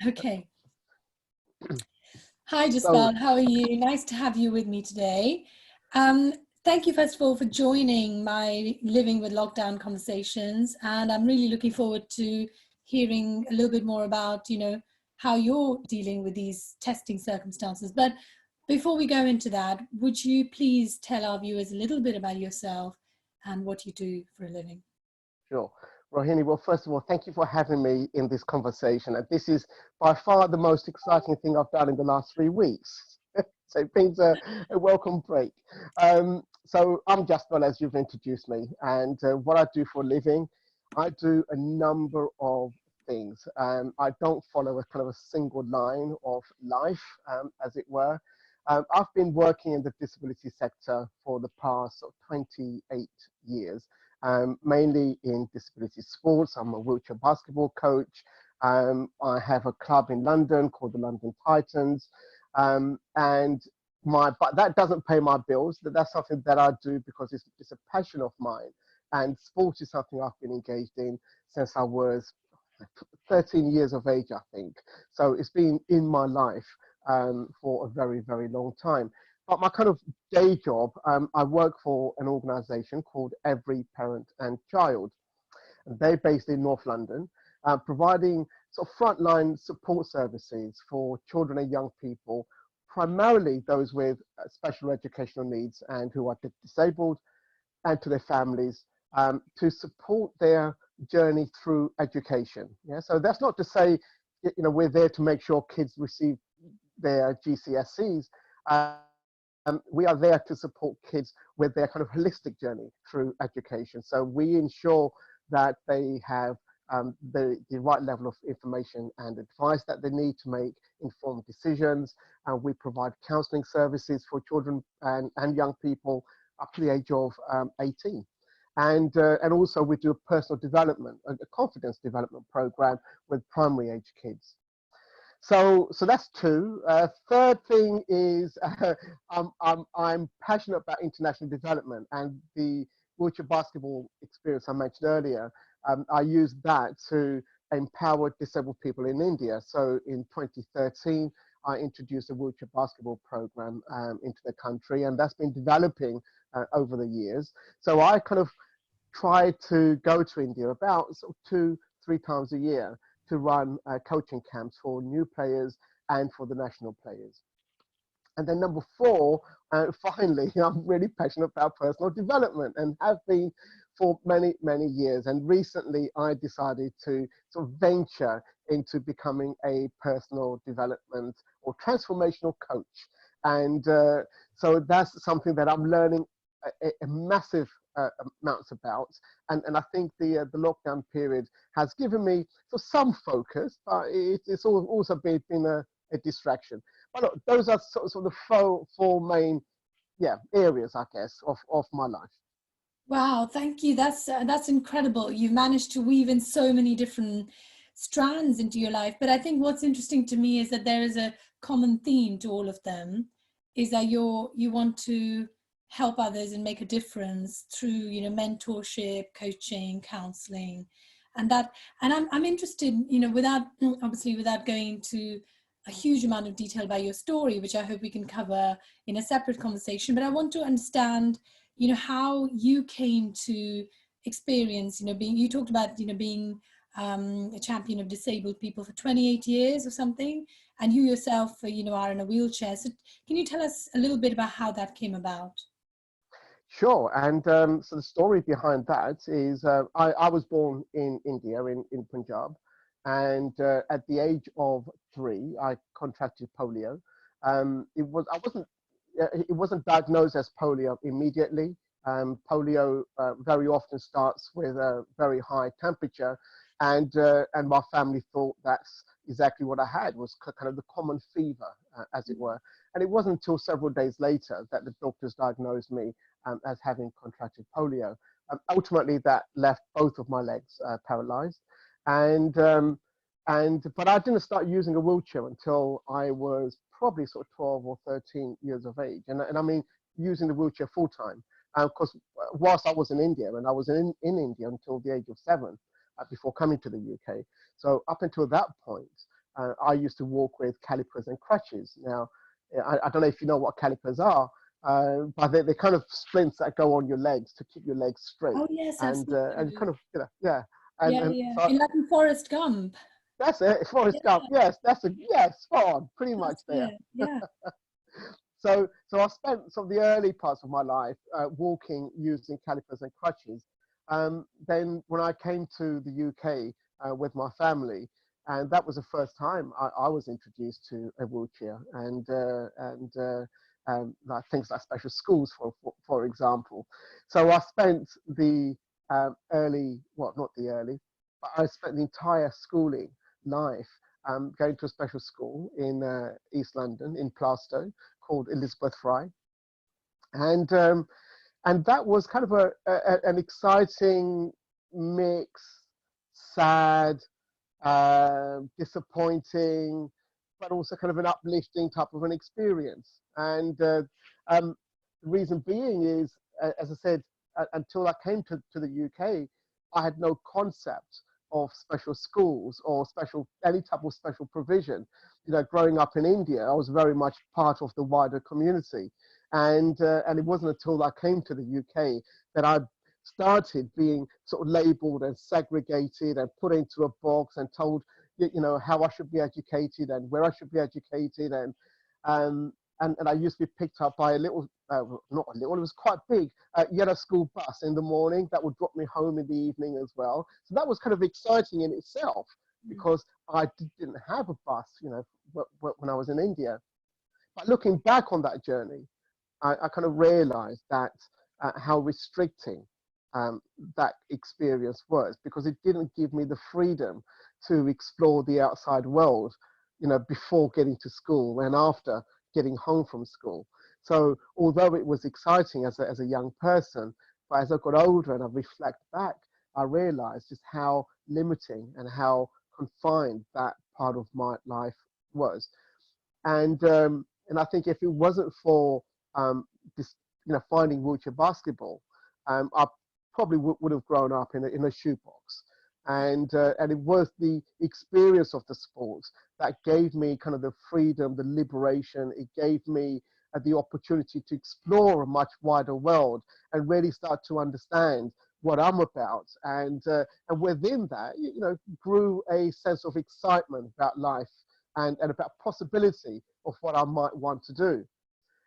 Okay. Hi, So, Jaspal. How are you? Nice to have you with me today. Um, Thank you, first of all, for joining my Living with Lockdown conversations. And I'm really looking forward to hearing a little bit more about, how you're dealing with these testing circumstances. But before we go into that, would you please tell our viewers a little bit about yourself and what you do for a living? sure. Rohini, well, first of all, thank you for having me in this conversation. And this is by far the most exciting thing I've done in the last 3 weeks. So it brings a welcome break. So I'm Jaspal, as you've introduced me. And what I do for a living, I do a number of things. I don't follow a kind of a single line of life, as it were. I've been working in the disability sector for the past 28 years. Mainly in disability sports. I'm a wheelchair basketball coach. I have a club in London called the London Titans. But that doesn't pay my bills. That's something that I do because it's a passion of mine. And sports is something I've been engaged in since I was 13 years of age, I think. So it's been in my life for a very, very long time. But my kind of day job, I work for an organization called Every Parent and Child. And they're based in North London, providing sort of frontline support services for children and young people, primarily those with special educational needs and who are disabled, and to their families, to support their journey through education. Yeah, so that's not to say, we're there to make sure kids receive their GCSEs. We are there to support kids with their kind of holistic journey through education. So we ensure that they have the right level of information and advice that they need to make informed decisions. And we provide counseling services for children and young people up to the age of 18. And also we do a personal development, a confidence development program with primary age kids. So that's two. Third thing is I'm passionate about international development and the wheelchair basketball experience I mentioned earlier. I use that to empower disabled people in India. So in 2013, I introduced a wheelchair basketball program into the country, and that's been developing over the years. So I kind of try to go to India about sort of 2-3 times a year to run coaching camps for new players and for the national players. And then number four, finally, I'm really passionate about personal development and have been for many, many years. And recently I decided to sort of venture into becoming a personal development or transformational coach. And so that's something that I'm learning a massive amounts about, and I think the lockdown period has given me some focus, but it's also been a distraction. But look, those are sort of the four main areas, I guess, of my life. Wow, thank you. That's incredible. You've managed to weave in so many different strands into your life. But I think what's interesting to me is that there is a common theme to all of them, is that you want to help others and make a difference through, mentorship, coaching, counseling, and I'm interested, without obviously without going into a huge amount of detail about your story, which I hope we can cover in a separate conversation. But I want to understand how you came to experience, you talked about, being a champion of disabled people for 28 years or something, and you yourself, are in a wheelchair. So can you tell us a little bit about how that came about? Sure, and so the story behind that is I was born in India, in Punjab, and at the age of 3, I contracted polio. It wasn't diagnosed as polio immediately. Polio very often starts with a very high temperature, and my family thought that's exactly what I had, was kind of the common fever, as it were. And it wasn't until several days later that the doctors diagnosed me as having contracted polio. Ultimately, that left both of my legs paralyzed, and but I didn't start using a wheelchair until I was probably sort of 12 or 13 years of age, and I mean using the wheelchair full time. Because whilst I was in India, and I was in India until the age of 7 before coming to the UK. So up until that point, I used to walk with calipers and crutches. Now, I don't know if you know what calipers are, but they're kind of splints that go on your legs to keep your legs straight. Oh yes, And absolutely. kind of, yeah. Yeah, And yeah. so In like in Forrest Gump. that's it, Forrest Yeah, Gump. Yes, yes, spot on, pretty much that's there. it. Yeah. So I spent some of the early parts of my life walking using calipers and crutches. Then when I came to the UK with my family, and that was the first time I was introduced to a wheelchair, and like things like special schools, for example. So I spent the early, well, not the early, but I spent the entire schooling life going to a special school in East London, in Plaistow, called Elizabeth Fry, and um, and that was kind of an exciting mix, sad, disappointing, but also kind of an uplifting type of an experience. And the reason being is, as I said, until I came to the UK, I had no concept of special schools or any type of special provision. You know, growing up in India, I was very much part of the wider community, and it wasn't until I came to the UK that I started being sort of labeled and segregated and put into a box and told, you know, how I should be educated and where I should be educated. And I used to be picked up by a little, not a little, it was quite big, yellow school bus in the morning that would drop me home in the evening as well. So that was kind of exciting in itself, because I didn't have a bus, you know, when I was in India. But looking back on that journey, I kind of realized that how restricting that experience was, because it didn't give me the freedom to explore the outside world, you know, before getting to school and after getting home from school. So although it was exciting as a young person, but as I got older and I reflect back, I realized just how limiting and how confined that part of my life was. And I think if it wasn't for this, you know, finding wheelchair basketball, I probably would have grown up in a shoebox. And it was the experience of the sport that gave me kind of the freedom, the liberation. It gave me the opportunity to explore a much wider world and really start to understand what I'm about. And within that, you know, grew a sense of excitement about life and about possibility of what I might want to do.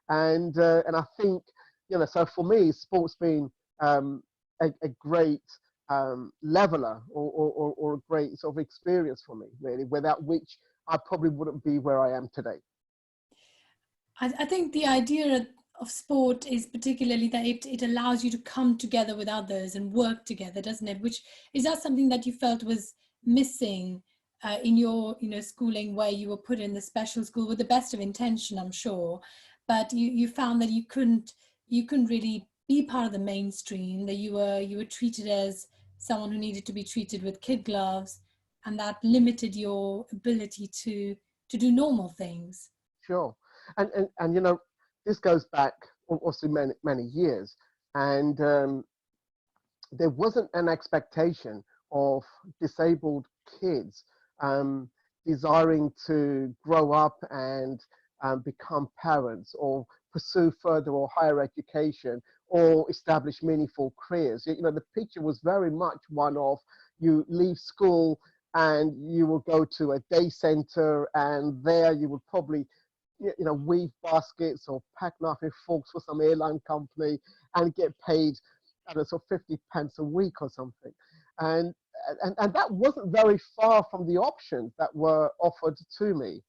And I think, you know, so for me, sports been a great leveler or a great sort of experience for me, really, without which I probably wouldn't be where I am today. I think the idea of sport is particularly that it allows you to come together with others and work together, doesn't it? Which is that something that you felt was missing in your, you know, schooling, where you were put in the special school with the best of intention, I'm sure, but you found that you couldn't really be part of the mainstream, that you were treated as someone who needed to be treated with kid gloves, and that limited your ability to do normal things. Sure. And you know, this goes back also many years. And there wasn't an expectation of disabled kids um, desiring to grow up and become parents or pursue further or higher education or establish meaningful careers. You know, the picture was very much one of, you leave school and you will go to a day center, and there you would probably, you know, weave baskets or pack knife and forks for some airline company and get paid, I don't know, so 50 pence a week or something. And, and that wasn't very far from the options that were offered to me.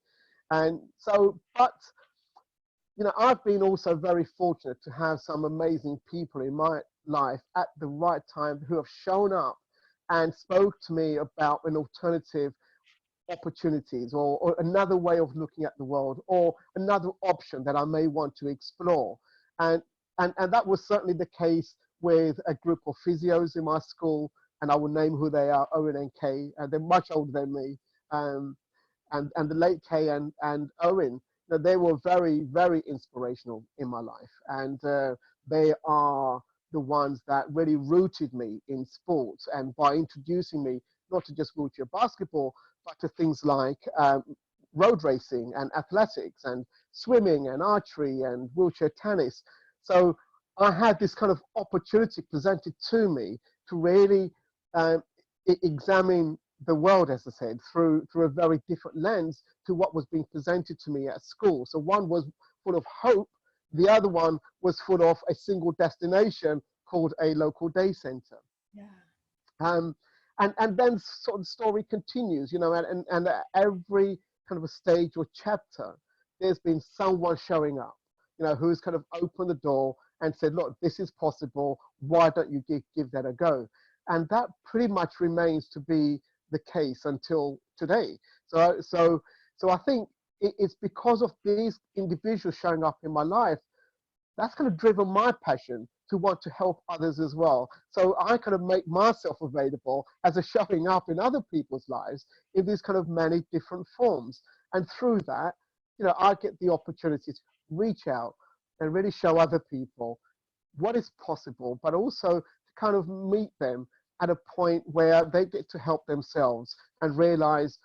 And so, but, you know, I've been also very fortunate to have some amazing people in my life at the right time who have shown up and spoke to me about an alternative opportunities, or another way of looking at the world, or another option that I may want to explore. And, and that was certainly the case with a group of physios in my school, and I will name who they are, Owen and Kay, and they're much older than me. Um, and the late Kay and Owen, you know, they were very, very inspirational in my life. And they are the ones that really rooted me in sports, and by introducing me not to just wheelchair basketball, but to things like road racing and athletics and swimming and archery and wheelchair tennis. So I had this kind of opportunity presented to me to really examine the world, as I said, through a very different lens to what was being presented to me at school. So one was full of hope, the other one was full of a single destination called a local day centre. Yeah. And then sort of the story continues, you know, and at every kind of a stage or chapter, there's been someone showing up, you know, who's kind of opened the door and said, look, this is possible. Why don't you give that a go? And that pretty much remains to be the case until today. So I think it's because of these individuals showing up in my life that's kind of driven my passion to want to help others as well. So I kind of make myself available as a showing up in other people's lives in these kind of many different forms. And through that, you know, I get the opportunity to reach out and really show other people what is possible, but also to kind of meet them at a point where they get to help themselves and realize,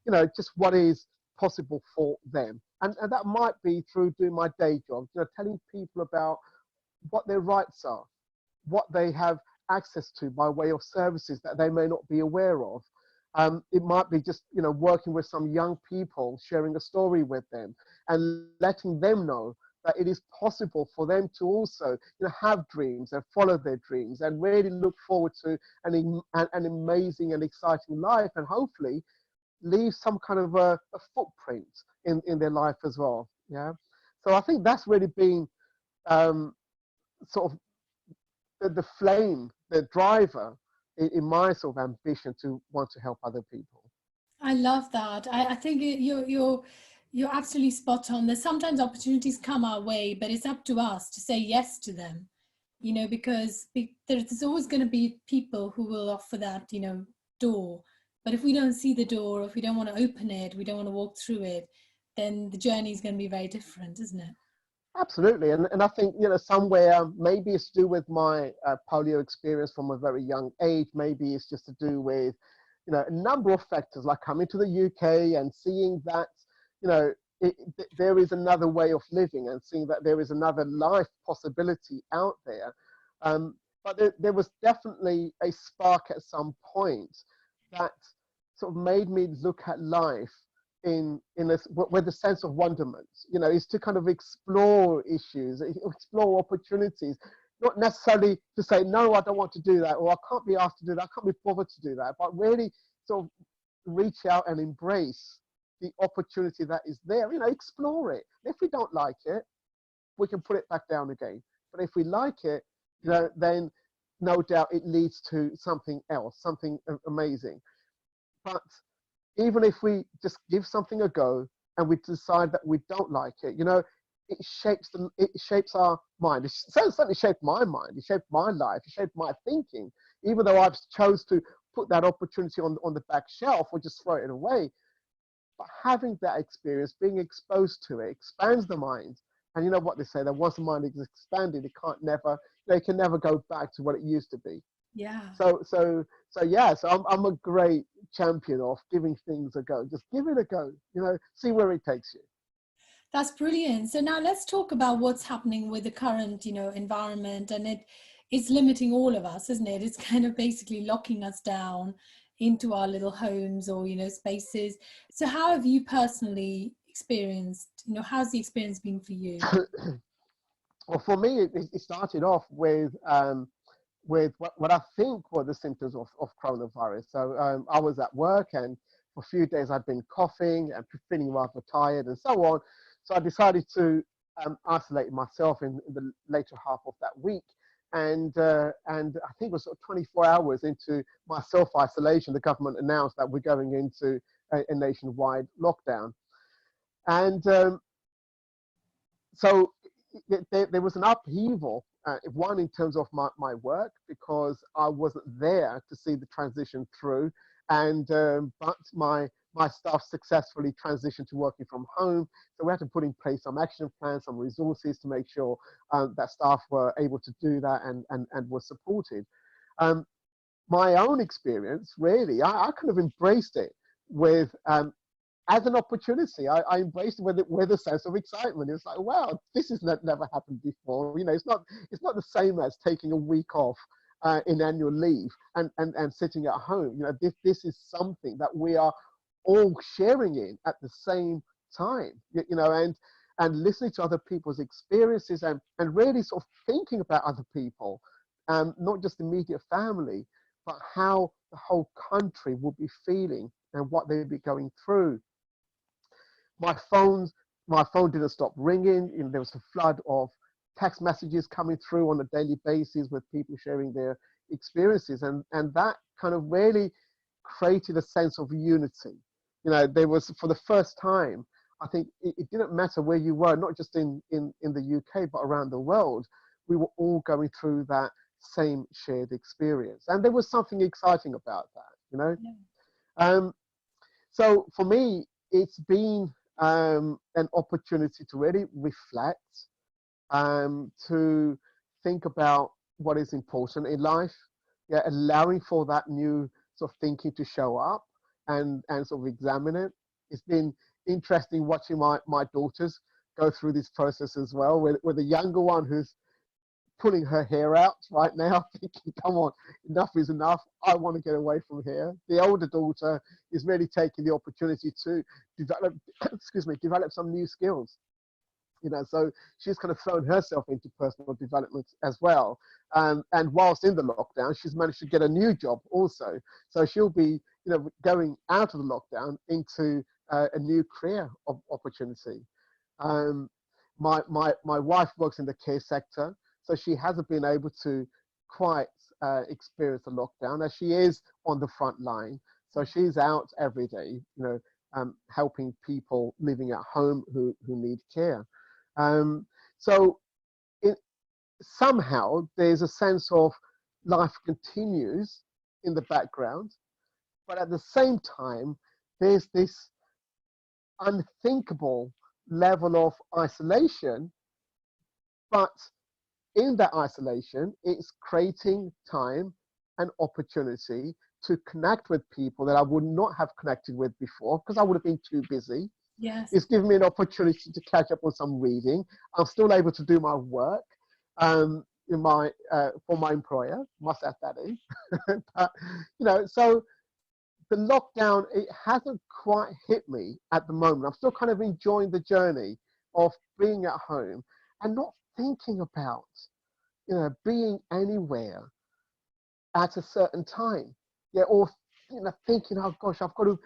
you know, just what is possible for them. And that might be through doing my day job, you know, telling people about what their rights are, what they have access to by way of services that they may not be aware of. It might be just, you know, working with some young people, sharing a story with them and letting them know that it is possible for them to also, you know, have dreams and follow their dreams and really look forward to an amazing and exciting life, and hopefully leave some kind of a footprint in their life as well. Yeah. So I think that's really been sort of the flame, the driver in my sort of ambition to want to help other people. I love that. I think you're absolutely spot on. There's sometimes opportunities come our way, but it's up to us to say yes to them, you know, because there's always going to be people who will offer that, you know, door. But if we don't see the door, if we don't want to open it, we don't want to walk through it, then the journey is going to be very different, isn't it? Absolutely, and I think, you know, somewhere maybe it's to do with my polio experience from a very young age. Maybe it's just to do with, you know, a number of factors, like coming to the UK and seeing that, you know, there is another way of living and seeing that there is another life possibility out there. But there was definitely a spark at some point that sort of made me look at life with a sense of wonderment. You know, is to kind of explore issues, explore opportunities, not necessarily to say, no, I don't want to do that, or I can't be asked to do that, I can't be bothered to do that, but really sort of reach out and embrace the opportunity that is there. You know, explore it. If we don't like it, we can put it back down again. But if we like it, you know, then no doubt it leads to something else, something amazing. But even if we just give something a go and we decide that we don't like it, you know, it shapes our mind. It certainly shaped my mind. It shaped my life. It shaped my thinking. Even though I've chose to put that opportunity on the back shelf or just throw it away, but having that experience, being exposed to it, expands the mind. And you know what they say, that once the mind is expanded, it can never go back to what it used to be. Yeah. So yeah, so I'm a great champion of giving things a go. Just give it a go, you know, see where it takes you. That's brilliant. So now let's talk about what's happening with the current, you know, environment, and it's limiting all of us, isn't it? It's kind of basically locking us down into our little homes or, you know, spaces. So how have you personally experienced, you know, how's the experience been for you? Well, for me, it started off with what I think were the symptoms of coronavirus. So I was at work, and for a few days I'd been coughing and feeling rather tired and so on. So I decided to isolate myself in the later half of that week. And I think it was sort of 24 hours into my self-isolation, the government announced that we're going into a nationwide lockdown. And so there was an upheaval, one in terms of my work, because I wasn't there to see the transition through, and but my staff successfully transitioned to working from home. So we had to put in place some action plans, some resources to make sure that staff were able to do that and were supported. My own experience, really, I kind of embraced it. with as an opportunity. I embraced it with a sense of excitement. It's like, wow, this has never happened before. You know, it's not the same as taking a week off in annual leave and sitting at home. You know, this is something that we are all sharing in at the same time. You know, and listening to other people's experiences and really sort of thinking about other people, not just immediate family, but how the whole country will be feeling and what they'll be going through. My phone didn't stop ringing. You know, there was a flood of text messages coming through on a daily basis with people sharing their experiences, and that kind of really created a sense of unity. You know, there was, for the first time, I think it didn't matter where you were, not just in the UK, but around the world. We were all going through that same shared experience, and there was something exciting about that. You know, Yeah. So for me, it's been an opportunity to really reflect, to think about what is important in life, yeah, allowing for that new sort of thinking to show up and sort of examine it. It's been interesting watching my daughters go through this process as well, with the younger one who's pulling her hair out right now, thinking, come on, enough is enough. I want to get away from here. The older daughter is really taking the opportunity to develop, excuse me, develop some new skills. You know, so she's kind of thrown herself into personal development as well. And whilst in the lockdown, she's managed to get a new job also. So she'll be, you know, going out of the lockdown into a new career opportunity. My wife works in the care sector, so she hasn't been able to quite experience the lockdown, as she is on the front line. So she's out every day, you know, helping people living at home who need care. So somehow there's a sense of life continues in the background, but at the same time, there's this unthinkable level of isolation. But in that isolation, it's creating time and opportunity to connect with people that I would not have connected with before because I would have been too busy. Yes. It's given me an opportunity to catch up on some reading. I'm still able to do my work in my for my employer. Must add that in. But, you know, so the lockdown, it hasn't quite hit me at the moment. I'm still kind of enjoying the journey of being at home and not thinking about, you know, being anywhere at a certain time. Yeah, or, you know, thinking, oh gosh, I've got to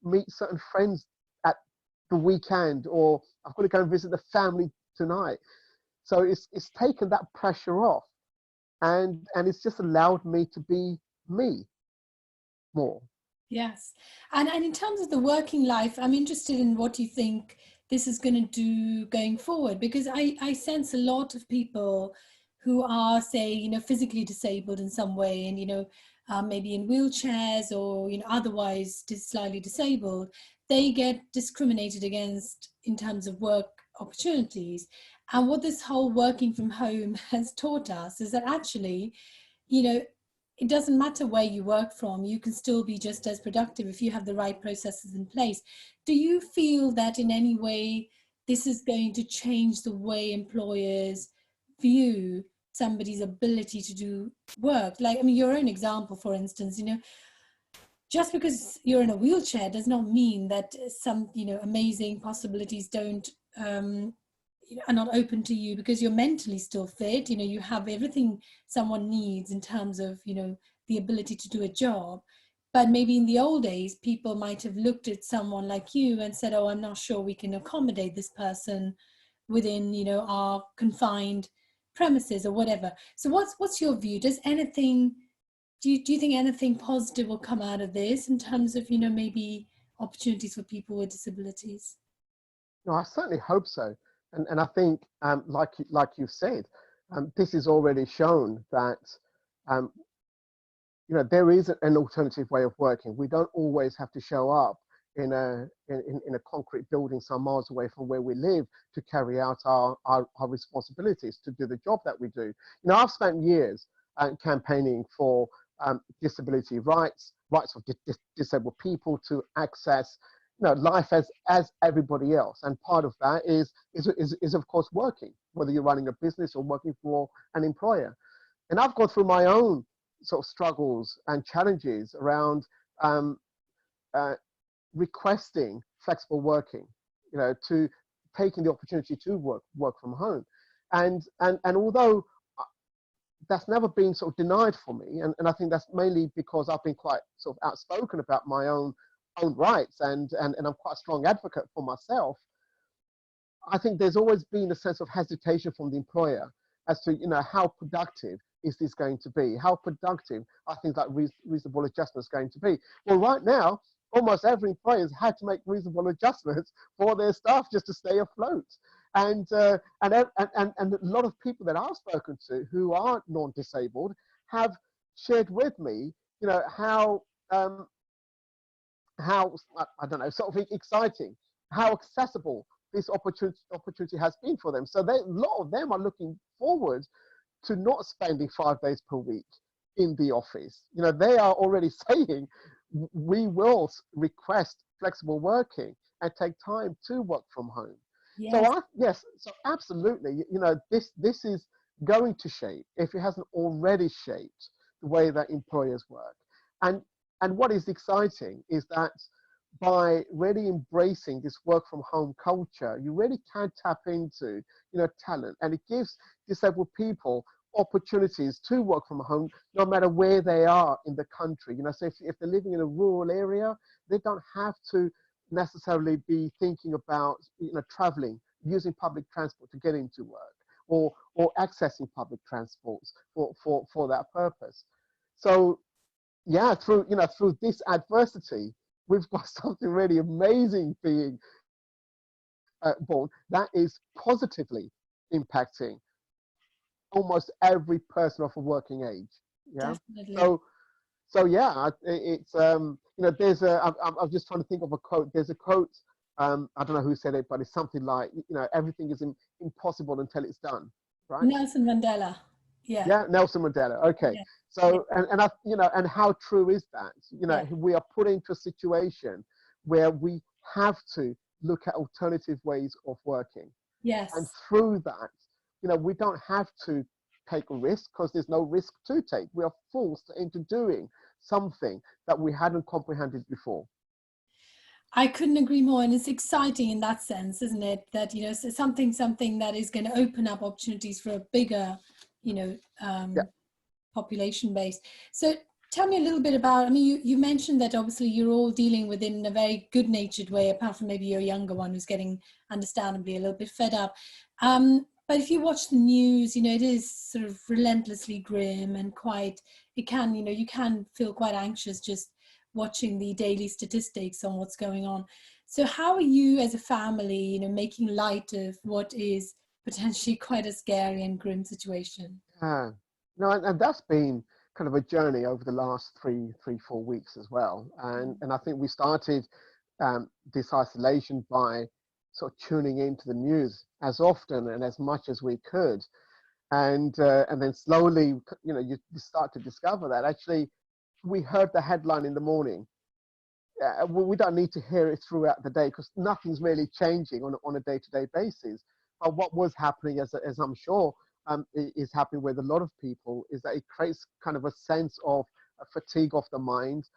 meet certain friends at the weekend, or I've got to go and visit the family tonight. So it's taken that pressure off, and it's just allowed me to be me more. Yes. And in terms of the working life, I'm interested in what you think this is going to do going forward, because I sense a lot of people who are, say, you know, physically disabled in some way, and, you know, maybe in wheelchairs or, you know, otherwise slightly disabled, they get discriminated against in terms of work opportunities. And what this whole working from home has taught us is that actually, you know, it doesn't matter where you work from, you can still be just as productive if you have the right processes in place. Do you feel that in any way this is going to change the way employers view somebody's ability to do work? Like, I mean, your own example, for instance, you know, just because you're in a wheelchair does not mean that some, you know, amazing possibilities don't are not open to you, because you're mentally still fit. You know, you have everything someone needs in terms of, you know, the ability to do a job. But maybe in the old days, people might have looked at someone like you and said, oh, I'm not sure we can accommodate this person within, you know, our confined premises or whatever. So what's your view? Does anything, do you think anything positive will come out of this in terms of, you know, maybe opportunities for people with disabilities? No, I certainly hope so. And I think, like you've said, this is already shown that, um, you know, there is an alternative way of working. We don't always have to show up in a concrete building some miles away from where we live to carry out our responsibilities, to do the job that we do. You know, I've spent years campaigning for disability rights rights of disabled people to access, life as everybody else. And part of that is of course working, whether you're running a business or working for an employer. And I've gone through my own sort of struggles and challenges around requesting flexible working, to taking the opportunity to work from home. And although that's never been sort of denied for me, and I think that's mainly because I've been quite sort of outspoken about my own rights, and I'm quite a strong advocate for myself. I think there's always been a sense of hesitation from the employer as to, how productive is this going to be? How productive are things like reasonable adjustments going to be? Well, right now, almost every employer has had to make reasonable adjustments for their staff just to stay afloat. And a lot of people that I've spoken to who are non-disabled have shared with me, how I don't know, sort of exciting, how accessible this opportunity has been for them. So a lot of them are looking forward to not spending 5 days per week in the office. They are already saying, we will request flexible working and take time to work from home. Yes. So absolutely, this is going to shape, if it hasn't already shaped, the way that employers work. And what is exciting is that by really embracing this work from home culture, you really can tap into, talent, and it gives disabled people opportunities to work from home, no matter where they are in the country. So if they're living in a rural area, they don't have to necessarily be thinking about, traveling, using public transport to get into work, or accessing public transports for that purpose. So yeah, through this adversity, we've got something really amazing being born that is positively impacting almost every person of a working age. Yeah. Definitely. So yeah, it's there's I'm just trying to think of a quote. There's a quote. I don't know who said it, but it's something like, everything is impossible until it's done. Right? Nelson Mandela. Yeah. Yeah, Nelson Mandela. Okay. Yeah. So and I, and how true is that? Yeah. We are put into a situation where we have to look at alternative ways of working. Yes. And through that, we don't have to take a risk, because there's no risk to take. We are forced into doing something that we hadn't comprehended before. I couldn't agree more, and it's exciting in that sense, isn't it? That so something that is going to open up opportunities for a bigger, population base. So tell me a little bit about. I mean, you mentioned that obviously you're all dealing with it in a very good-natured way, apart from maybe your younger one who's getting, understandably, a little bit fed up. But if you watch the news, it is sort of relentlessly grim and quite. It can, you can feel quite anxious just watching the daily statistics on what's going on. So how are you as a family, making light of what is potentially quite a scary and grim situation? Yeah. No, and that's been kind of a journey over the last 4 weeks as well. And I think we started this isolation by sort of tuning into the news as often and as much as we could. And then slowly, you start to discover that actually we heard the headline in the morning. We don't need to hear it throughout the day, because nothing's really changing on a day-to-day basis. But what was happening, as I'm sure is happening with a lot of people, is that it creates kind of a sense of fatigue of the mind,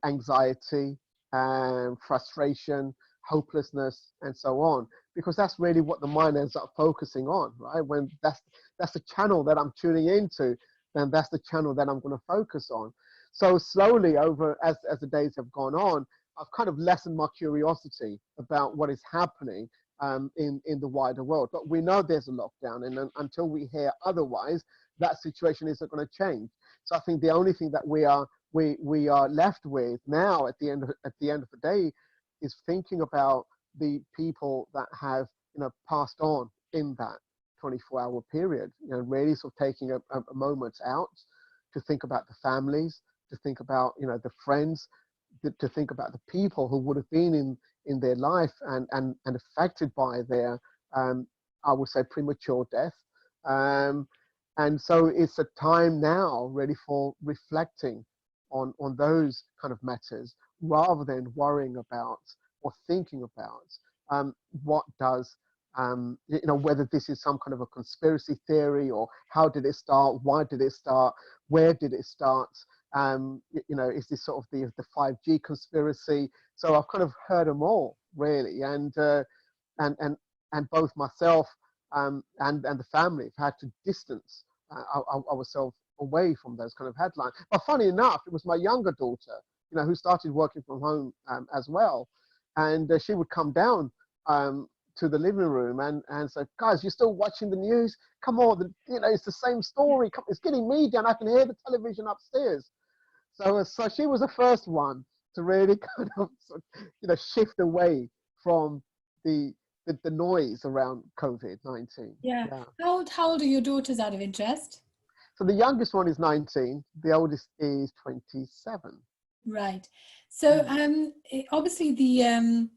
anxiety, frustration, hopelessness, and so on. Because that's really what the mind ends up focusing on, right? When that's the channel that I'm tuning into, then that's the channel that I'm going to focus on. So slowly, over as the days have gone on, I've kind of lessened my curiosity about what is happening in the wider world. But we know there's a lockdown, and until we hear otherwise, that situation isn't going to change. So I think the only thing that we are left with now at the end of the day is thinking about the people that have passed on in that 24-hour period. Really sort of taking a moment out to think about the families, to think about the friends, to think about the people who would have been in their life and affected by their I would say premature death. And so it's a time now really for reflecting on those kind of matters, rather than worrying about or thinking about what does whether this is some kind of a conspiracy theory, or how did it start, why did it start, where did it start, is this sort of the 5G conspiracy? So I've kind of heard them all, really, and both myself and the family have had to distance ourselves away from those kind of headlines. But funny enough, it was my younger daughter, who started working from home as well, and she would come down to the living room and say, "Guys, you're still watching the news? Come on, it's the same story. It's getting me down. I can hear the television upstairs." So she was the first one to really kind of shift away from the noise around COVID-19. Yeah. How old are your daughters, out of interest? So the youngest one is 19. The oldest is 27. Right. So obviously the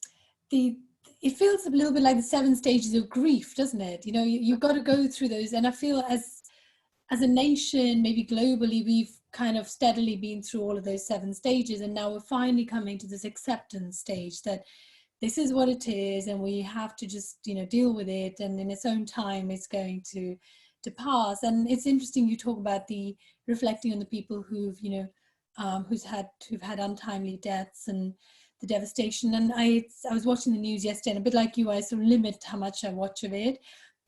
it feels a little bit like the 7 stages of grief, doesn't it? You've got to go through those, and I feel as a nation, maybe globally, we've kind of steadily been through all of those 7 stages, and now we're finally coming to this acceptance stage that this is what it is, and we have to just deal with it, and in its own time it's going to pass. And it's interesting you talk about the reflecting on the people who've had untimely deaths and the devastation. And I was watching the news yesterday, and a bit like you, I sort of limit how much I watch of it.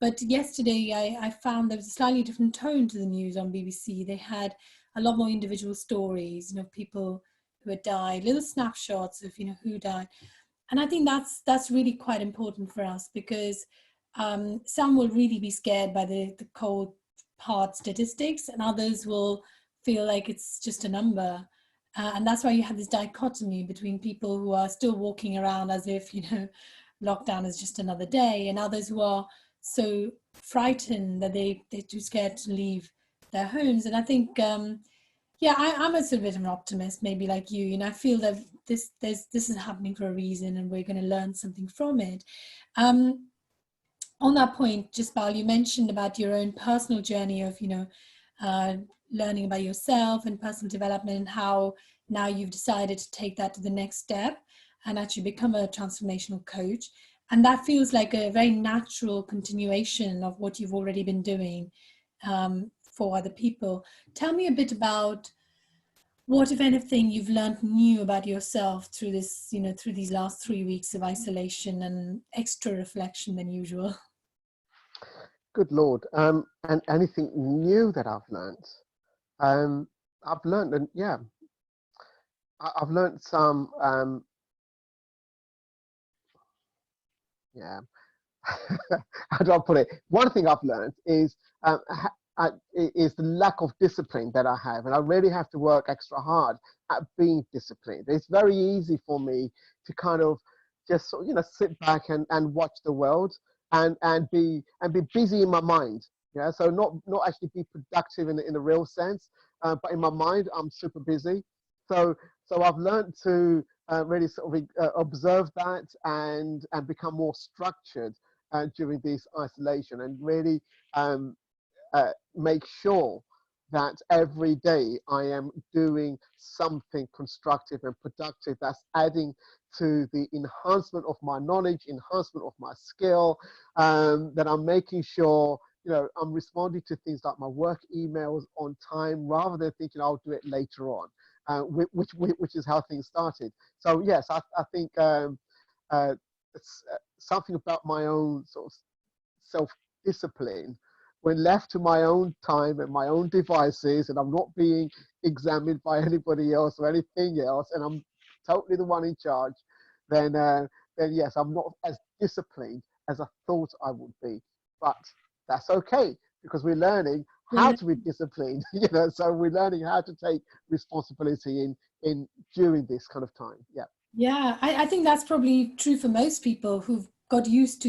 But yesterday I found there was a slightly different tone to the news on BBC. They had a lot more individual stories, people who had died, little snapshots of who died. And I think that's really quite important for us, because some will really be scared by the cold hard statistics, and others will feel like it's just a number. And that's why you have this dichotomy between people who are still walking around as if lockdown is just another day, and others who are so frightened that they're too scared to leave their homes. And I think I'm a sort of bit of an optimist, maybe like you. I feel that this is happening for a reason, and we're going to learn something from it. On that point, Jaspal, you mentioned about your own personal journey of learning about yourself and personal development, and how now you've decided to take that to the next step and actually become a transformational coach. And that feels like a very natural continuation of what you've already been doing for other people. Tell me a bit about what, if anything, you've learned new about yourself through this, through these last 3 weeks of isolation and extra reflection than usual. Good Lord. And anything new that I've learned? I've learned, and I've learned some, how do I put it? One thing I've learned is the lack of discipline that I have, and I really have to work extra hard at being disciplined. It's very easy for me to kind of just sit back and watch the world and be busy in my mind. Yeah, so not actually be productive in the real sense, but in my mind I'm super busy. So I've learned to really sort of observe that and become more structured during this isolation, and really make sure that every day I am doing something constructive and productive that's adding to the enhancement of my knowledge, enhancement of my skill, that I'm making sure I'm responding to things like my work emails on time, rather than thinking I'll do it later on, which is how things started. So yes, I think it's something about my own sort of self-discipline. When left to my own time and my own devices, and I'm not being examined by anybody else or anything else, and I'm totally the one in charge, then yes, I'm not as disciplined as I thought I would be. But that's okay, because we're learning how to be disciplined. So we're learning how to take responsibility in during this kind of time. Yeah, I think that's probably true for most people who've got used to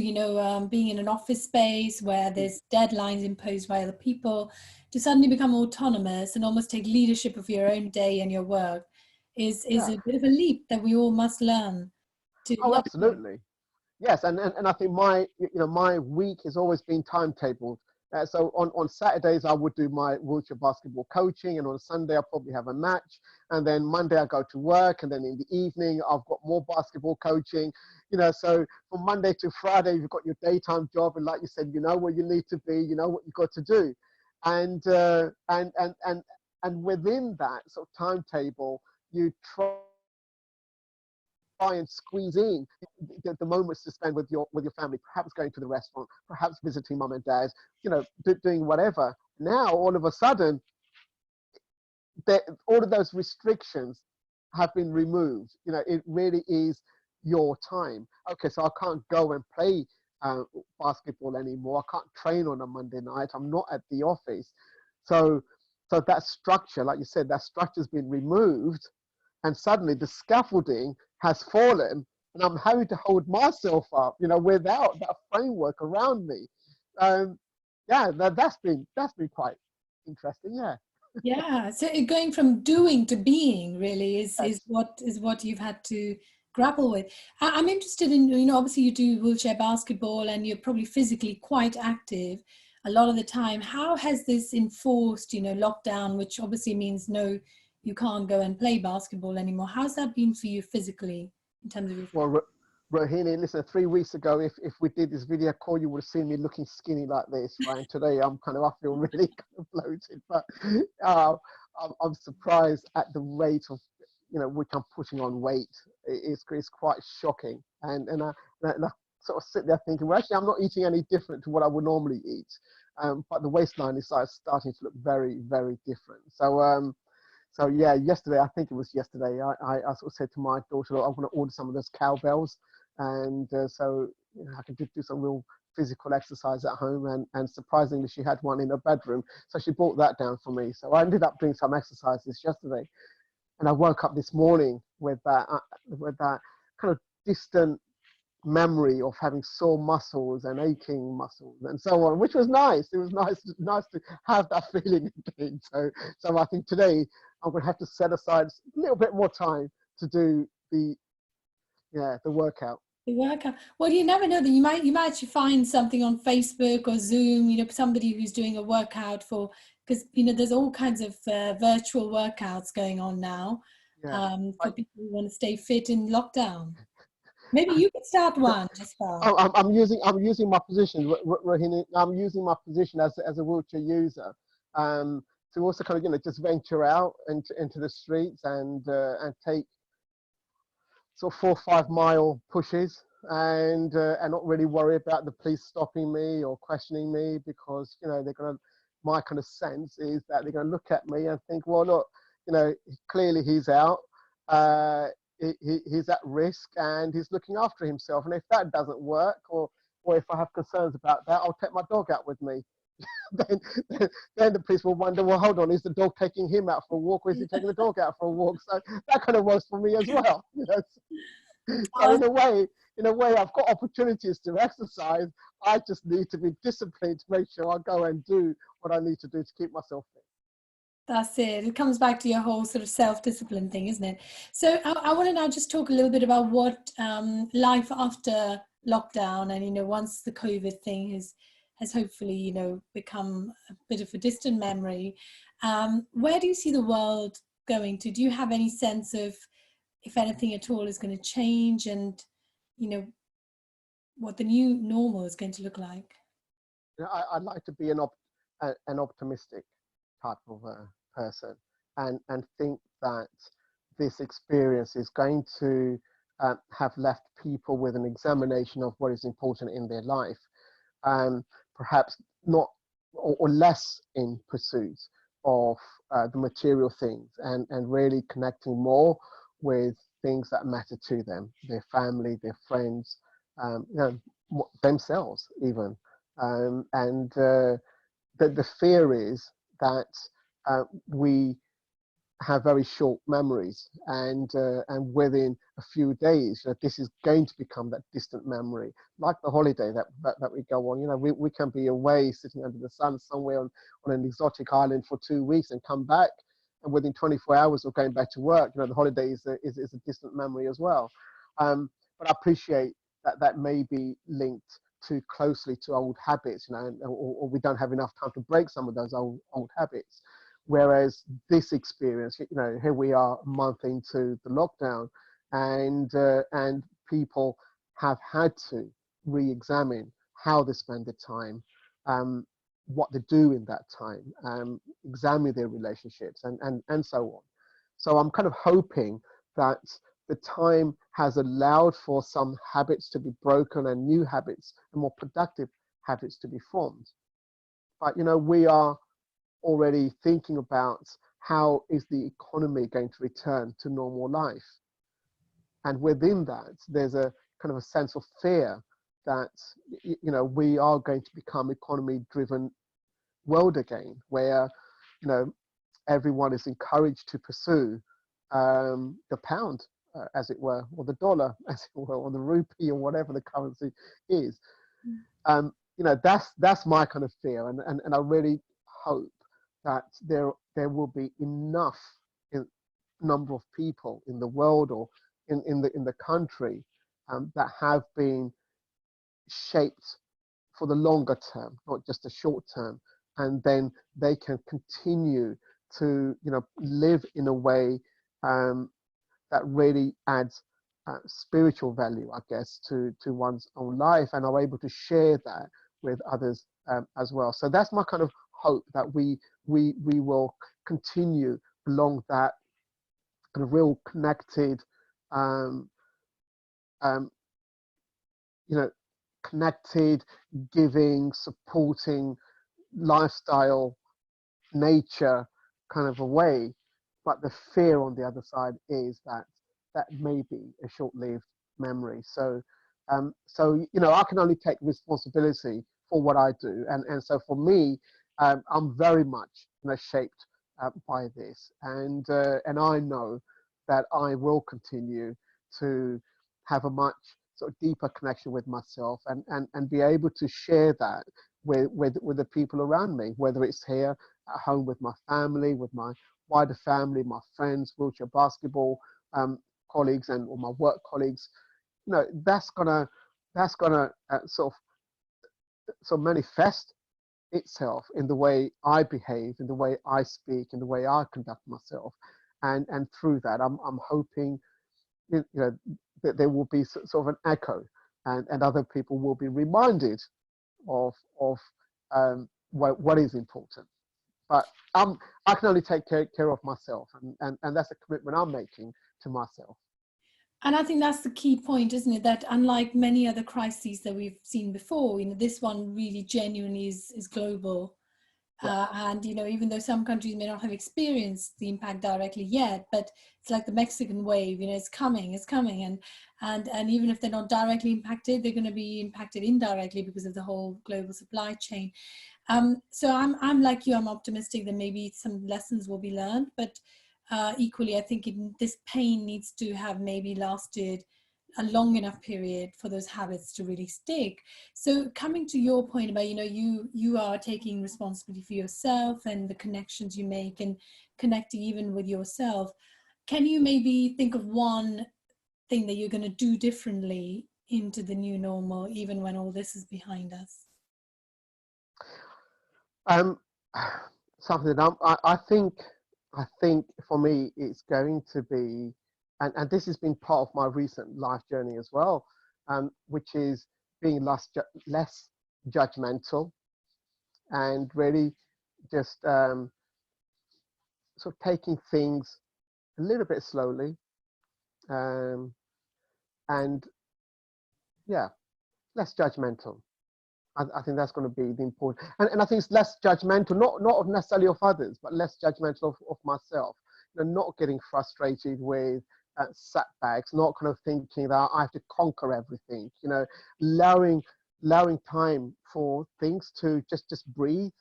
being in an office space where there's deadlines imposed by other people. To suddenly become autonomous and almost take leadership of your own day and your work is a bit of a leap that we all must learn to. Oh, absolutely. Yes, and I think my week has always been timetabled So on Saturdays, I would do my wheelchair basketball coaching, and on Sunday, I'll probably have a match. And then Monday, I go to work, and then in the evening, I've got more basketball coaching. So from Monday to Friday, you've got your daytime job, and like you said, you know where you need to be, you know what you've got to do, and within that sort of timetable, you try and squeeze in the moments to spend with your family, perhaps going to the restaurant, perhaps visiting mum and dad, doing whatever. Now, all of a sudden, all of those restrictions have been removed. It really is your time. Okay, so I can't go and play basketball anymore. I can't train on a Monday night. I'm not at the office. So that structure, like you said, that structure's been removed, and suddenly the scaffolding has fallen, and I'm having to hold myself up, without that framework around me. Yeah, that's been quite interesting. Yeah. Yeah, so going from doing to being really is Yes. what you've had to grapple with. I'm interested in, obviously you do wheelchair basketball and you're probably physically quite active a lot of the time. How has this enforced, lockdown, which obviously means no, you can't go and play basketball anymore. How's that been for you physically in terms of your... Well, Rohini, listen, 3 weeks ago, if we did this video call, you would have seen me looking skinny like this, right? And today I feel really kind of bloated, but I'm surprised at the rate of, which I'm putting on weight. It's quite shocking. And I sort of sit there thinking, well, actually, I'm not eating any different to what I would normally eat. But the waistline is starting to look very, very different. So yeah, yesterday, I think it was yesterday, I sort of said to my daughter, look, I'm going to order some of those cowbells, and so I can do some real physical exercise at home. And surprisingly, she had one in her bedroom, so she brought that down for me. So I ended up doing some exercises yesterday, and I woke up this morning with that kind of distant memory of having sore muscles and aching muscles and so on, which was nice. It was nice to have that feeling again. So I think today I'm going to have to set aside a little bit more time to do the workout. The workout. Well, you never know that you might actually find something on Facebook or Zoom, somebody who's doing a workout because there's all kinds of virtual workouts going on now, for people who want to stay fit in lockdown. Maybe you could start one, Jaspal. I'm using my position, Rohini. I'm using my position as a wheelchair user, to also kind of just venture out into the streets and take sort of 4 or 5 mile pushes, and not really worry about the police stopping me or questioning me, because they're gonna. My kind of sense is that they're going to look at me and think, well, look, clearly he's out. He's at risk and he's looking after himself. And if that doesn't work, or if I have concerns about that, I'll take my dog out with me. then the police will wonder, well, hold on, is the dog taking him out for a walk, or is he taking the dog out for a walk? So that kind of works for me as well. So in a way, I've got opportunities to exercise. I just need to be disciplined to make sure I go and do what I need to do to keep myself fit. That's it. It comes back to your whole sort of self-discipline thing, isn't it? So I want to now just talk a little bit about what life after lockdown, and once the COVID thing has hopefully become a bit of a distant memory. Where do you see the world going to? Do you have any sense of if anything at all is going to change, and what the new normal is going to look like? I'd like to be an optimistic type of person, and think that this experience is going to have left people with an examination of what is important in their life, perhaps not or less in pursuit of the material things, and really connecting more with things that matter to them, their family, their friends, themselves even. And the fear is that we have very short memories, and within a few days, this is going to become that distant memory, like the holiday that we go on. We can be away sitting under the sun somewhere on an exotic island for 2 weeks and come back, and within 24 hours of going back to work, the holiday is a distant memory as well. But I appreciate that may be linked too closely to old habits, or we don't have enough time to break some of those old habits. Whereas this experience, here we are a month into the lockdown, and people have had to re-examine how they spend their time, what they do in that time, examine their relationships, and so on. So I'm kind of hoping that the time has allowed for some habits to be broken and new habits and more productive habits to be formed. But we are already thinking about how is the economy going to return to normal life. And within that, there's a kind of a sense of fear that we are going to become economy-driven world again, where everyone is encouraged to pursue the pound, as it were, or the dollar, as it were, or the rupee, or whatever the currency is. That's my kind of fear, and I really hope that there will be enough number of people in the world or in the country that have been shaped for the longer term, not just the short term, and then they can continue to live in a way that really adds spiritual value, I guess, to one's own life, and are able to share that with others as well. So that's my kind of hope, that we will continue along that kind of real connected, connected, giving, supporting lifestyle, nature kind of a way. But the fear on the other side is that may be a short-lived memory. So I can only take responsibility for what I do, and so for me, I'm very much shaped by this, and I know that I will continue to have a much sort of deeper connection with myself, and be able to share that with the people around me, whether it's here at home with my family, with my wider family, my friends, wheelchair basketball colleagues, or my work colleagues. That's gonna sort of manifest itself in the way I behave, in the way I speak, in the way I conduct myself, and through that, I'm hoping that there will be sort of an echo, and other people will be reminded of what is important. But I can only take care of myself, and that's a commitment I'm making to myself. And I think that's the key point, isn't it? That unlike many other crises that we've seen before, this one really genuinely is global. Yeah. And even though some countries may not have experienced the impact directly yet, but it's like the Mexican wave, it's coming, and even if they're not directly impacted, they're going to be impacted indirectly because of the whole global supply chain. So I'm like you, I'm optimistic that maybe some lessons will be learned, but equally, I think this pain needs to have maybe lasted a long enough period for those habits to really stick. So coming to your point about, you are taking responsibility for yourself and the connections you make and connecting even with yourself. Can you maybe think of one thing that you're going to do differently into the new normal, even when all this is behind us? Something that I think for me, it's going to be, and this has been part of my recent life journey as well, which is being less judgmental, and really just sort of taking things a little bit slowly, and yeah, less judgmental. I think that's going to be the important, and I think it's less judgmental, not necessarily of others, but less judgmental of myself. Not getting frustrated with setbacks, not kind of thinking that I have to conquer everything. Allowing time for things to just breathe.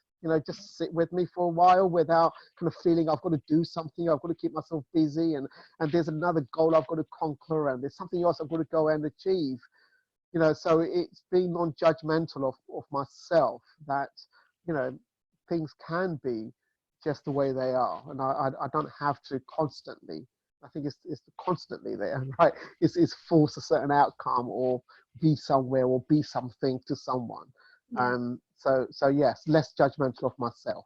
Just sit with me for a while without kind of feeling I've got to do something. I've got to keep myself busy, and there's another goal I've got to conquer, and there's something else I've got to go and achieve. So it's being non-judgmental of myself, that, things can be just the way they are. And I don't have to constantly, I think it's constantly there, right? It's force a certain outcome, or be somewhere or be something to someone. Yeah. So yes, less judgmental of myself.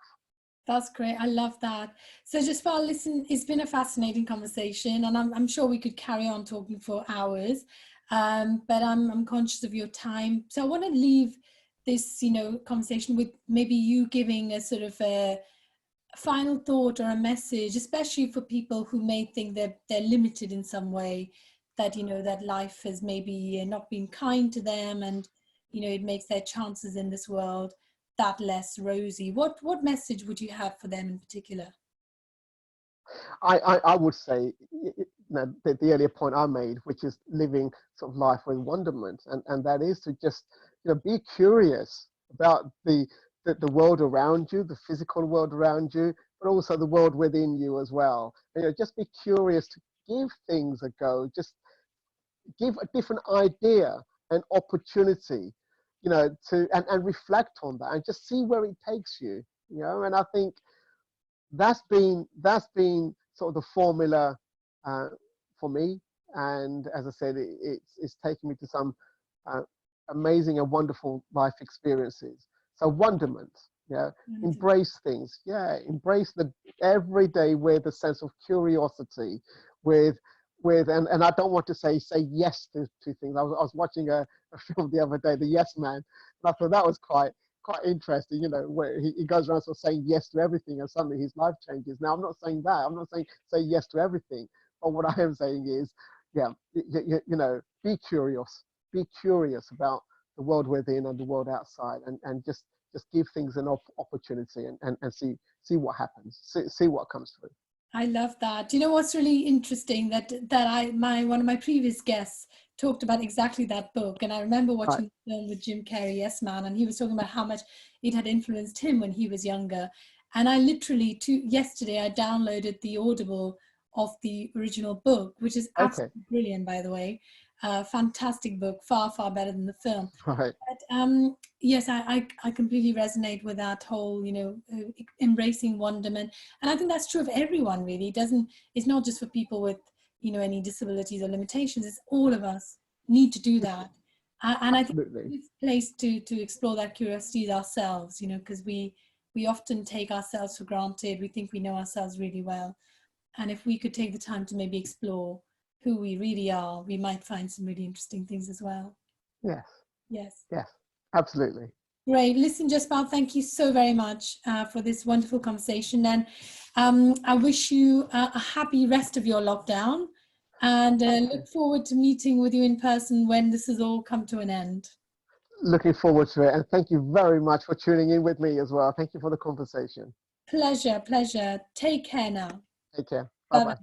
That's great. I love that. So, Jaspal, listen, it's been a fascinating conversation, and I'm sure we could carry on talking for hours. But I'm conscious of your time, so I want to leave this, conversation with maybe you giving a sort of a final thought or a message, especially for people who may think that they're limited in some way, that that life has maybe not been kind to them, and it makes their chances in this world that less rosy. What message would you have for them in particular? I would say, the earlier point I made, which is living sort of life with wonderment, and that is to just be curious about the world around you, the physical world around you, but also the world within you as well. Just be curious to give things a go. Just give a different idea, an opportunity, and reflect on that and just see where it takes you. And I think that's been sort of the formula for me. And as I said, it's taken me to some uh, amazing and wonderful life experiences. So wonderment, embrace things, embrace the every day with a sense of curiosity, and I don't want to say yes to things. I was watching a film the other day, The Yes Man, and I thought that was quite interesting, where he goes around sort of saying yes to everything and suddenly his life changes. Now, I'm not saying that. I'm not saying say yes to everything. But what I am saying is, be curious. Be curious about the world within and the world outside, and just give things an opportunity and see what happens, see what comes through. I love that. You know what's really interesting, that one of my previous guests talked about exactly that book, and I remember Right. watching the film with Jim Carrey, Yes Man, and he was talking about how much it had influenced him when he was younger. And I literally, yesterday, I downloaded the Audible of the original book, which is Okay. absolutely brilliant, by the way. Fantastic book, far far better than the film. Right. But yes, I completely resonate with that whole, embracing wonderment. And I think that's true of everyone, really. It's not just for people with, any disabilities or limitations. It's all of us need to do that. And I think Absolutely. the place to explore that curiosity is ourselves, because we often take ourselves for granted. We think we know ourselves really well. And if we could take the time to maybe explore who we really are, we might find some really interesting things as well. Yes. Yes. Yes. Absolutely. Great. Listen, Jaspal, thank you so very much for this wonderful conversation. And I wish you a happy rest of your lockdown, and Thank you. look forward to meeting with you in person when this has all come to an end. Looking forward to it, and thank you very much for tuning in with me as well. Thank you for the conversation. Pleasure, pleasure. Take care now. Take care. Bye Bye bye. bye.